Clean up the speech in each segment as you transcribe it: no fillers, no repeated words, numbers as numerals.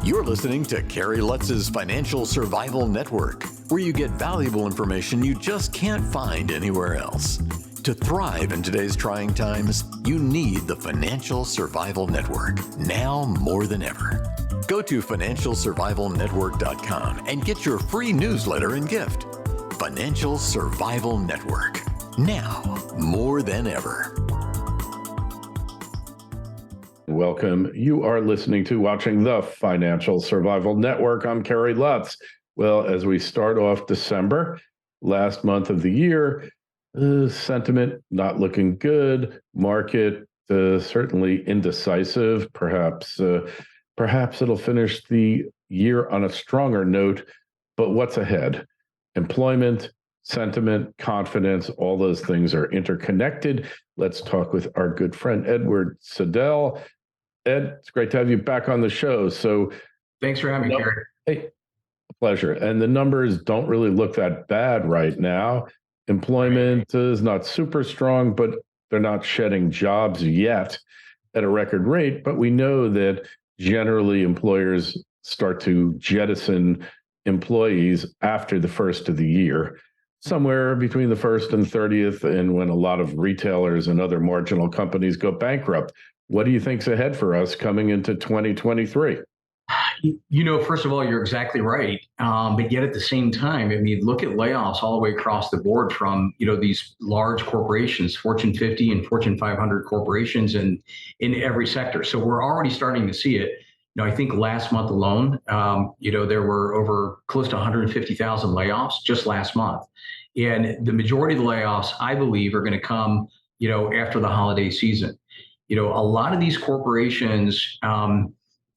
You're listening to Carrie Lutz's Financial Survival Network, where you get valuable information you just can't find anywhere else. To thrive in today's trying times, you need the Financial Survival Network, now more than ever. Go to financialsurvivalnetwork.com and get your free newsletter and gift. Financial Survival Network, now more than ever. Welcome. You are listening to watching the Financial Survival Network. I'm Carrie Lutz. Well, as we start off December, last month of the year, sentiment not looking good. Market certainly indecisive. Perhaps it'll finish the year on a stronger note. But what's ahead? Employment, sentiment, confidence, all those things are interconnected. Let's talk with our good friend, Edward Siddell. Ed, it's great to have you back on the show. So, thanks for having me, Carrie. Hey, pleasure. And the numbers don't really look that bad right now. Employment is not super strong, but they're not shedding jobs yet at a record rate. But we know that generally employers start to jettison employees after the first of the year, somewhere between the 1st and 30th, and when a lot of retailers and other marginal companies go bankrupt. What do you think's ahead for us coming into 2023? First of all, you're exactly right. But yet at the same time, I mean, look at layoffs all the way across the board from, these large corporations, Fortune 50 and Fortune 500 corporations in every sector. So we're already starting to see it. I think last month alone, there were over close to 150,000 layoffs just last month. And the majority of the layoffs, I believe, are going to come, after the holiday season. A lot of these corporations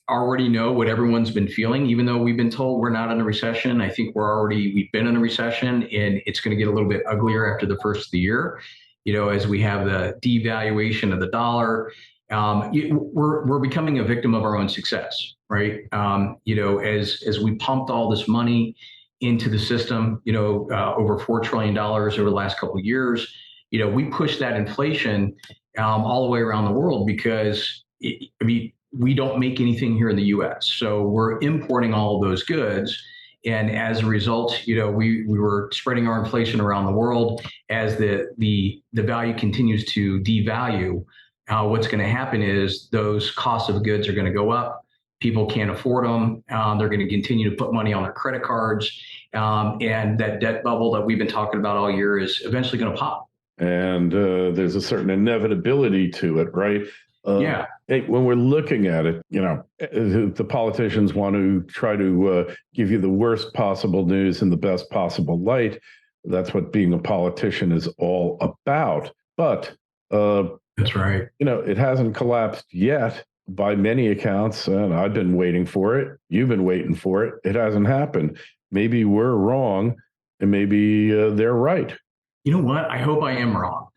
already know what everyone's been feeling, even though we've been told we're not in a recession. I think we've been in a recession, and it's going to get a little bit uglier after the first of the year, as we have the devaluation of the dollar. We're becoming a victim of our own success, right? As we pumped all this money into the system, over $4 trillion over the last couple of years, we pushed that inflation all the way around the world because we don't make anything here in the U.S. So we're importing all of those goods. And as a result, we were spreading our inflation around the world. As the value continues to devalue, what's going to happen is those costs of goods are going to go up. People can't afford them. They're going to continue to put money on their credit cards. And that debt bubble that we've been talking about all year is eventually going to pop. And there's a certain inevitability to it, right? Yeah. Hey, when we're looking at it, the politicians want to try to give you the worst possible news in the best possible light. That's what being a politician is all about. But that's right. It hasn't collapsed yet by many accounts, and I've been waiting for it. You've been waiting for it. It hasn't happened. Maybe we're wrong, and maybe they're right. You know what? I hope I am wrong.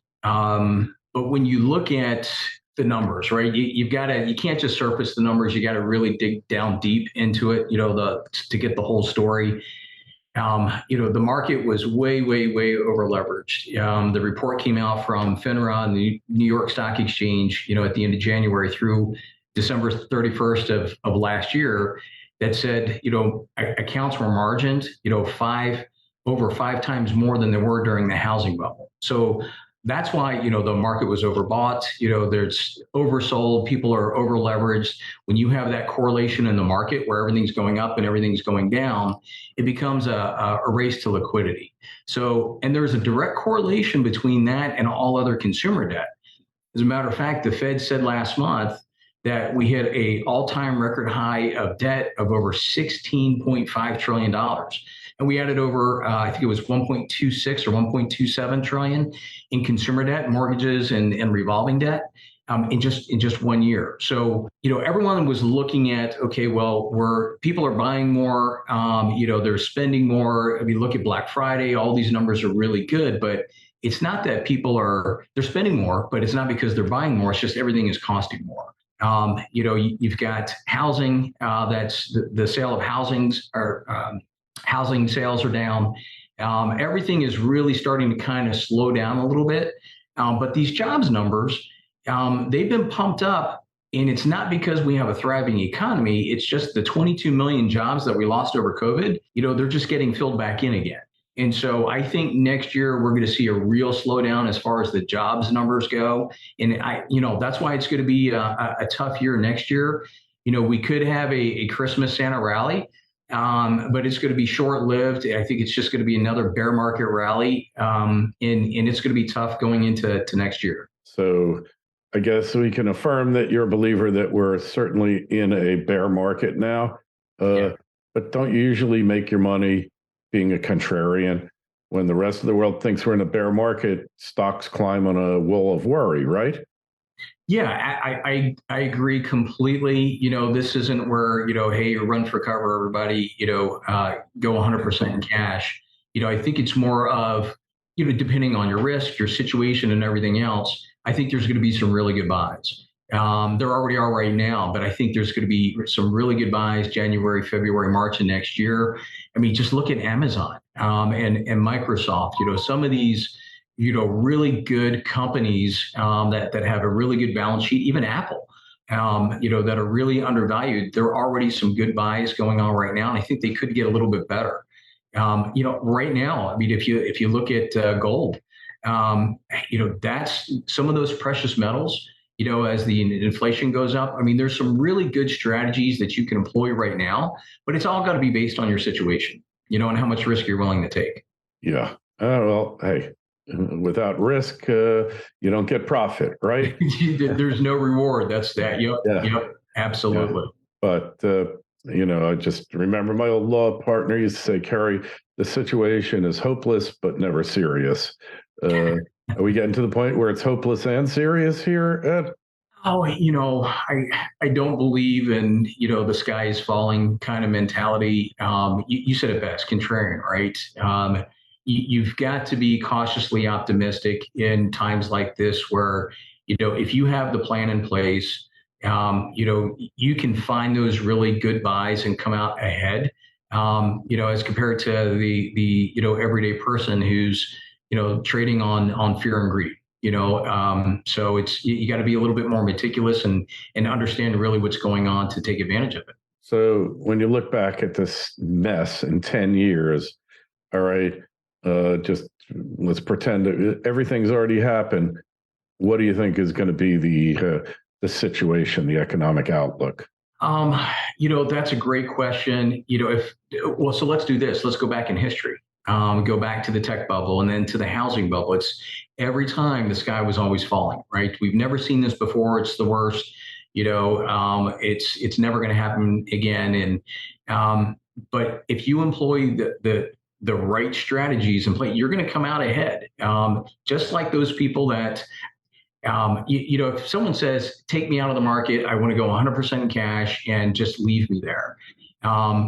But when you look at the numbers, right, you can't just surface the numbers. You got to really dig down deep into it, to get the whole story. The market was way, way, way over leveraged. The report came out from FINRA and the New York Stock Exchange, at the end of January through December 31st of last year that said, accounts were margined, over five times more than they were during the housing bubble. So that's why, the market was overbought, there's oversold, people are over leveraged. When you have that correlation in the market where everything's going up and everything's going down, it becomes a race to liquidity. So, and there's a direct correlation between that and all other consumer debt. As a matter of fact, the Fed said last month that we hit a all-time record high of debt of over $16.5 trillion. And we added over, I think it was 1.26 or 1.27 trillion in consumer debt, mortgages, and revolving debt in just 1 year. So, everyone was looking at, okay, well, people are buying more, they're spending more. I mean, look at Black Friday, all these numbers are really good, but it's not that they're spending more, but it's not because they're buying more. It's just everything is costing more. You've got housing, that's the sale of housings or housing sales are down. Everything is really starting to kind of slow down a little bit. But these jobs numbers, they've been pumped up And it's not because we have a thriving economy. It's just the 22 million jobs that we lost over COVID, they're just getting filled back in again. And so I think next year we're going to see a real slowdown as far as the jobs numbers go. And that's why it's going to be a tough year next year. We could have a Christmas Santa rally, but it's going to be short lived. I think it's just going to be another bear market rally. And it's going to be tough going into next year. So I guess we can affirm that you're a believer that we're certainly in a bear market now. Yeah. But don't you usually make your money being a contrarian? When the rest of the world thinks we're in a bear market, stocks climb on a wall of worry, right? Yeah, I agree completely. This isn't where, hey, you run for cover, everybody, go 100% in cash. I think it's more of, depending on your risk, your situation, and everything else, I think there's going to be some really good buys. There already are right now, but I think there's going to be some really good buys January, February, March of next year. I mean, just look at Amazon and Microsoft. Some of these really good companies that have a really good balance sheet, even Apple, that are really undervalued. There are already some good buys going on right now, and I think they could get a little bit better. Right now, I mean, if you look at gold, that's some of those precious metals. As the inflation goes up, I mean, there's some really good strategies that you can employ right now, but it's all got to be based on your situation, and how much risk you're willing to take. Yeah. Well, hey, without risk, you don't get profit, right? There's no reward. That's that. Yep. Yeah. Yep. Absolutely. Yeah. But, I just remember my old law partner used to say, Kerry, the situation is hopeless, but never serious. Are we getting to the point where it's hopeless and serious here, Ed? Oh, I don't believe in, the sky is falling kind of mentality. You said it best, contrarian, right? You've got to be cautiously optimistic in times like this where, if you have the plan in place, you can find those really good buys and come out ahead, as compared to the everyday person who's, trading on fear and greed. So it's you got to be a little bit more meticulous and understand really what's going on to take advantage of it. So when you look back at this mess in 10 years, all right, just let's pretend that everything's already happened. What do you think is going to be the situation, the economic outlook? That's a great question. So let's do this. Let's go back in history. Go back to the tech bubble and then to the housing bubble. It's every time the sky was always falling, right? We've never seen this before. It's the worst. It's never going to happen again. And but if you employ the right strategies and play, you're going to come out ahead. Just like those people that if someone says, take me out of the market, I want to go 100% in cash and just leave me there,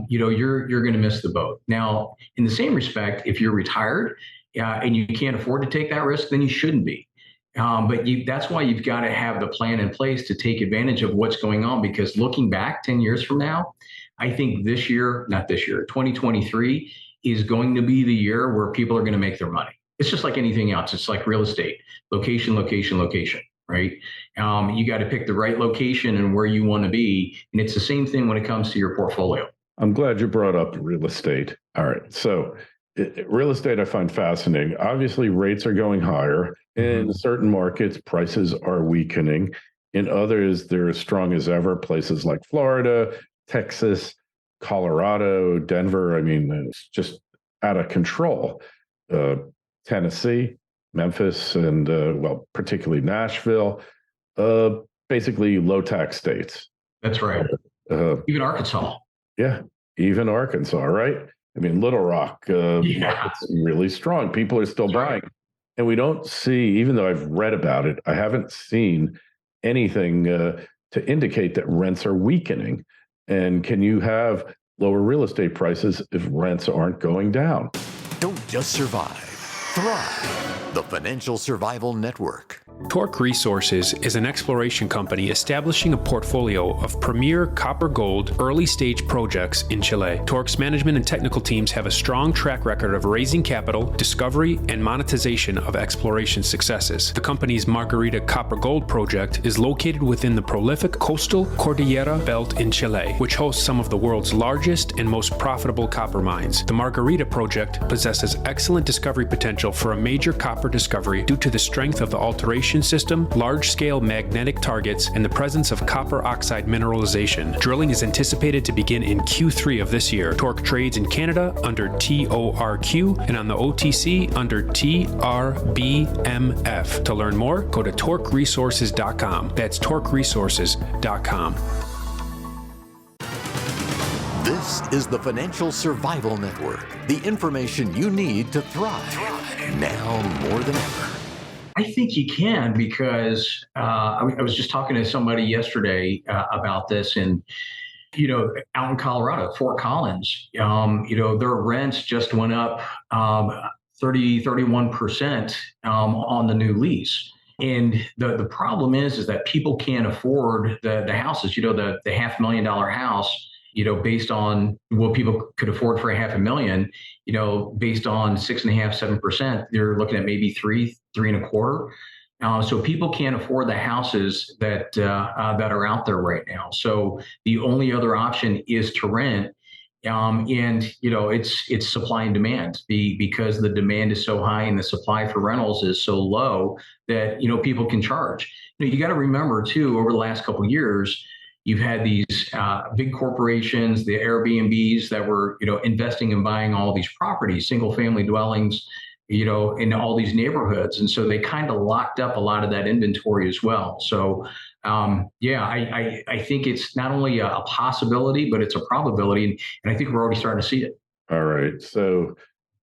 you're going to miss the boat. Now, in the same respect, if you're retired and you can't afford to take that risk, then you shouldn't be. But that's why you've got to have the plan in place to take advantage of what's going on, because looking back 10 years from now, I think 2023 is going to be the year where people are going to make their money. It's just like anything else. It's like real estate, location, right? You got to pick the right location and where you want to be. And it's the same thing when it comes to your portfolio. I'm glad you brought up real estate. All right. So real estate, I find fascinating. Obviously, rates are going higher. In certain markets, prices are weakening. In others, they're as strong as ever. Places like Florida, Texas, Colorado, Denver. I mean, it's just out of control. Tennessee, Memphis, and particularly Nashville, basically low tax states. That's right. Even Arkansas. Yeah, even Arkansas, right? I mean, Little Rock, it's really strong. People are still buying. And we don't see, even though I've read about it, I haven't seen anything to indicate that rents are weakening. And can you have lower real estate prices if rents aren't going down? Don't just survive. Thrive, the Financial Survival Network. Torque Resources is an exploration company establishing a portfolio of premier copper gold early stage projects in Chile. Torque's management and technical teams have a strong track record of raising capital, discovery, and monetization of exploration successes. The company's Margarita Copper Gold project is located within the prolific coastal Cordillera Belt in Chile, which hosts some of the world's largest and most profitable copper mines. The Margarita project possesses excellent discovery potential for a major copper discovery due to the strength of the alteration system, large-scale magnetic targets, and the presence of copper oxide mineralization. Drilling is anticipated to begin in Q3 of this year. Torque trades in Canada under TORQ and on the OTC under TRBMF. To learn more, go to torqueresources.com. That's torqueresources.com. This is the Financial Survival Network, the information you need to thrive now more than ever. I think you can because I was just talking to somebody yesterday about this, and out in Colorado, Fort Collins, their rents just went up 31% on the new lease. And the problem is that people can't afford the houses. The $500,000 house, based on what people could afford for $500,000, based on 6.5%, 7%, they're looking at maybe 3.25. So people can't afford the houses that are out there right now. So the only other option is to rent. It's supply and demand because the demand is so high and the supply for rentals is so low that, people can charge. You got to remember too, over the last couple of years, you've had these big corporations, the Airbnbs that were, investing in buying all these properties, single family dwellings, in all these neighborhoods. And so they kind of locked up a lot of that inventory as well. So, I think it's not only a possibility, but it's a probability. And I think we're already starting to see it. All right. So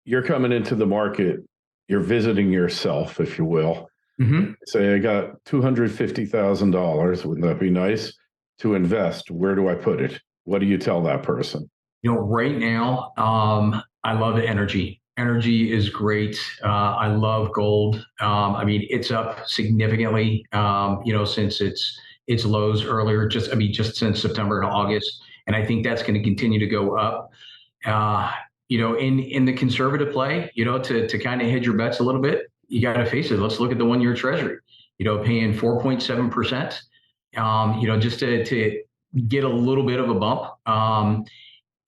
you're coming into the market, you're visiting yourself, if you will. Mm-hmm. Say I got $250,000. Wouldn't that be nice? To invest, where do I put it? What do you tell that person? Right now, I love energy. Energy is great. I love gold. It's up significantly, since its lows earlier, just since September to August. And I think that's going to continue to go up. In the conservative play, to kind of hedge your bets a little bit, you got to face it. Let's look at the 1-year treasury, paying 4.7%. Just to get a little bit of a bump.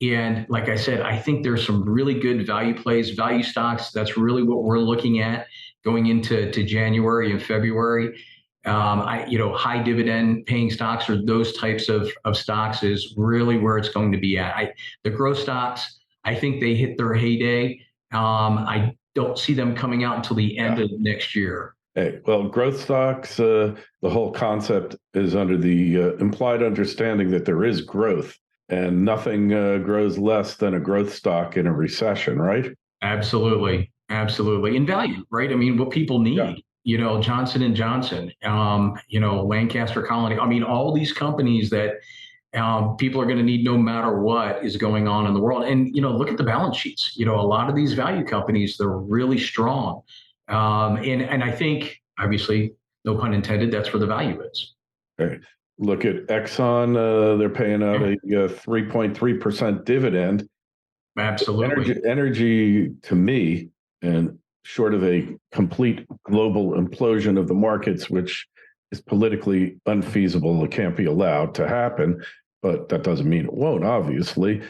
And like I said, I think there's some really good value plays, value stocks. That's really what we're looking at going into January and February. High dividend paying stocks or those types of stocks is really where it's going to be at. The growth stocks, I think they hit their heyday. I don't see them coming out until the end of next year. Hey, well, growth stocks, the whole concept is under the implied understanding that there is growth and nothing grows less than a growth stock in a recession, right? Absolutely. Absolutely. In value, right? What people need, Johnson & Johnson, Lancaster Colony. All these companies that people are going to need no matter what is going on in the world. And, look at the balance sheets. A lot of these value companies, they're really strong. And I think, obviously, no pun intended, that's where the value is. Okay. Look at Exxon. They're paying out a 3.3% dividend. Absolutely. Energy to me, and short of a complete global implosion of the markets, which is politically unfeasible, it can't be allowed to happen, but that doesn't mean it won't, obviously.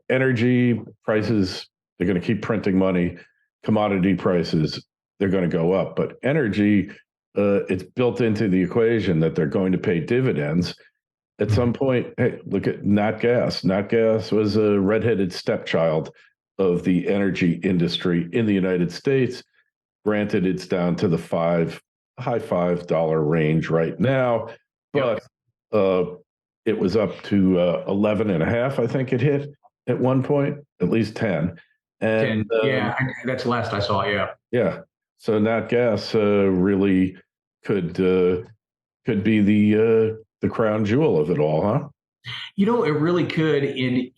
Energy prices, they're going to keep printing money. Commodity prices, they're going to go up. But energy, it's built into the equation that they're going to pay dividends. At some point, hey, look at Nat Gas. Nat Gas was a redheaded stepchild of the energy industry in the United States. Granted, it's down to the high $5 range right now, but it was up to 11.5, I think it hit at one point, at least 10. And that's the last I saw. Yeah. So Nat Gas really could be the crown jewel of it all, huh? It really could. And,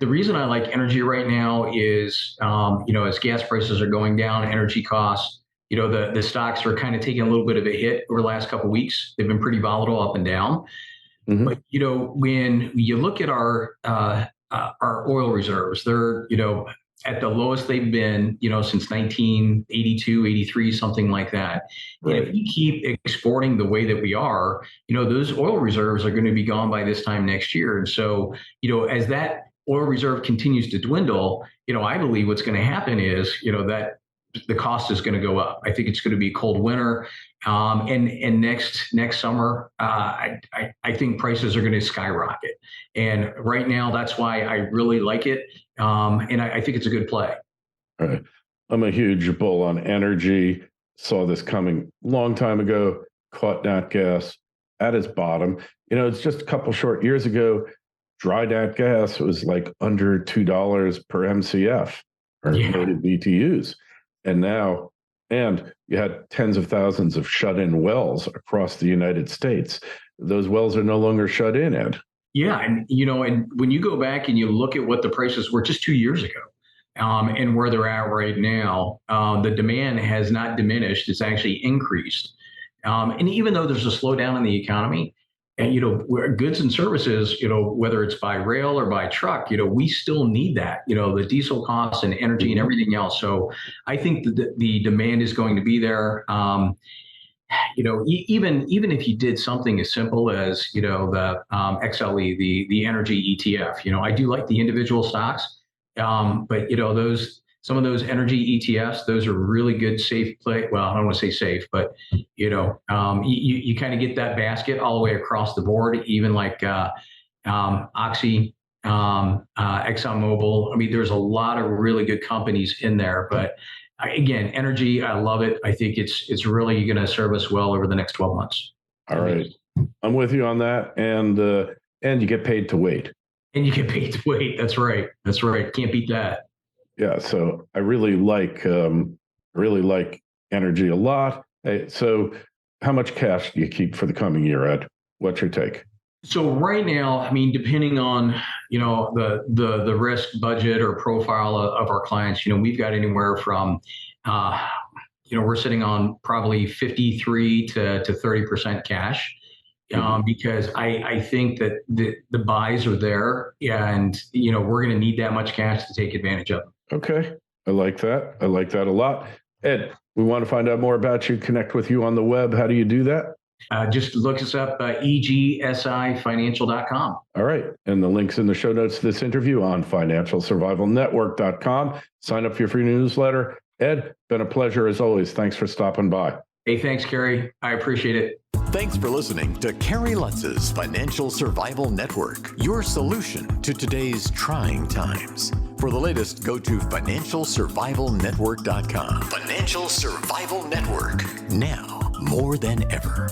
the reason I like energy right now is, as gas prices are going down, energy costs, the stocks are kind of taking a little bit of a hit over the last couple of weeks. They've been pretty volatile up and down. Mhm. But, when you look at our oil reserves, they're, at the lowest they've been, since 1982, 83, something like that. And if Right. we keep exporting the way that we are, those oil reserves are going to be gone by this time next year. And so, as that oil reserve continues to dwindle, I believe what's going to happen is, that the cost is going to go up. I think it's going to be a cold winter. And next summer, I think prices are going to skyrocket. And right now, that's why I really like it. And I think it's a good play. Right. I'm a huge bull on energy. Saw this coming long time ago, caught nat gas at its bottom. It's just a couple short years ago, dry nat gas was like under $2 per MCF or Yeah. loaded BTUs. And now, and you had tens of thousands of shut-in wells across the United States. Those wells are no longer shut in, Ed. Yeah, and and when you go back and you look at what the prices were just 2 years ago, and where they're at right now, the demand has not diminished; it's actually increased. And even though there's a slowdown in the economy, and where goods and services, whether it's by rail or by truck, we still need that. The diesel costs and energy and everything else. So I think the demand is going to be there. Even if you did something as simple as the XLE, the energy ETF, I do like the individual stocks, but those some of those energy ETFs, those are really good, safe play. Well, I don't want to say safe, but you kind of get that basket all the way across the board, even like Oxy, ExxonMobil. I mean, there's a lot of really good companies in there, but again, energy, I love it. I think it's really going to serve us well over the next 12 months. All right. I'm with you on that. And you get paid to wait. And you get paid to wait. That's right. That's right. Can't beat that. Yeah. So I really like energy a lot. Hey, so how much cash do you keep for the coming year, Ed? What's your take? So right now, I mean, depending on the risk budget or profile of our clients, we've got anywhere from we're sitting on probably 53 to 30% cash. Because I think that the buys are there, and we're going to need that much cash to take advantage of them. Okay, I like that. I like that a lot. Ed, we want to find out more about you, connect with you on the web. How do you do that? Just look us up, egsifinancial.com. All right. And the link's in the show notes to this interview on financialsurvivalnetwork.com. Sign up for your free newsletter. Ed, been a pleasure as always. Thanks for stopping by. Hey, thanks, Kerry. I appreciate it. Thanks for listening to Kerry Lutz's Financial Survival Network, your solution to today's trying times. For the latest, go to financialsurvivalnetwork.com. Financial Survival Network, now more than ever.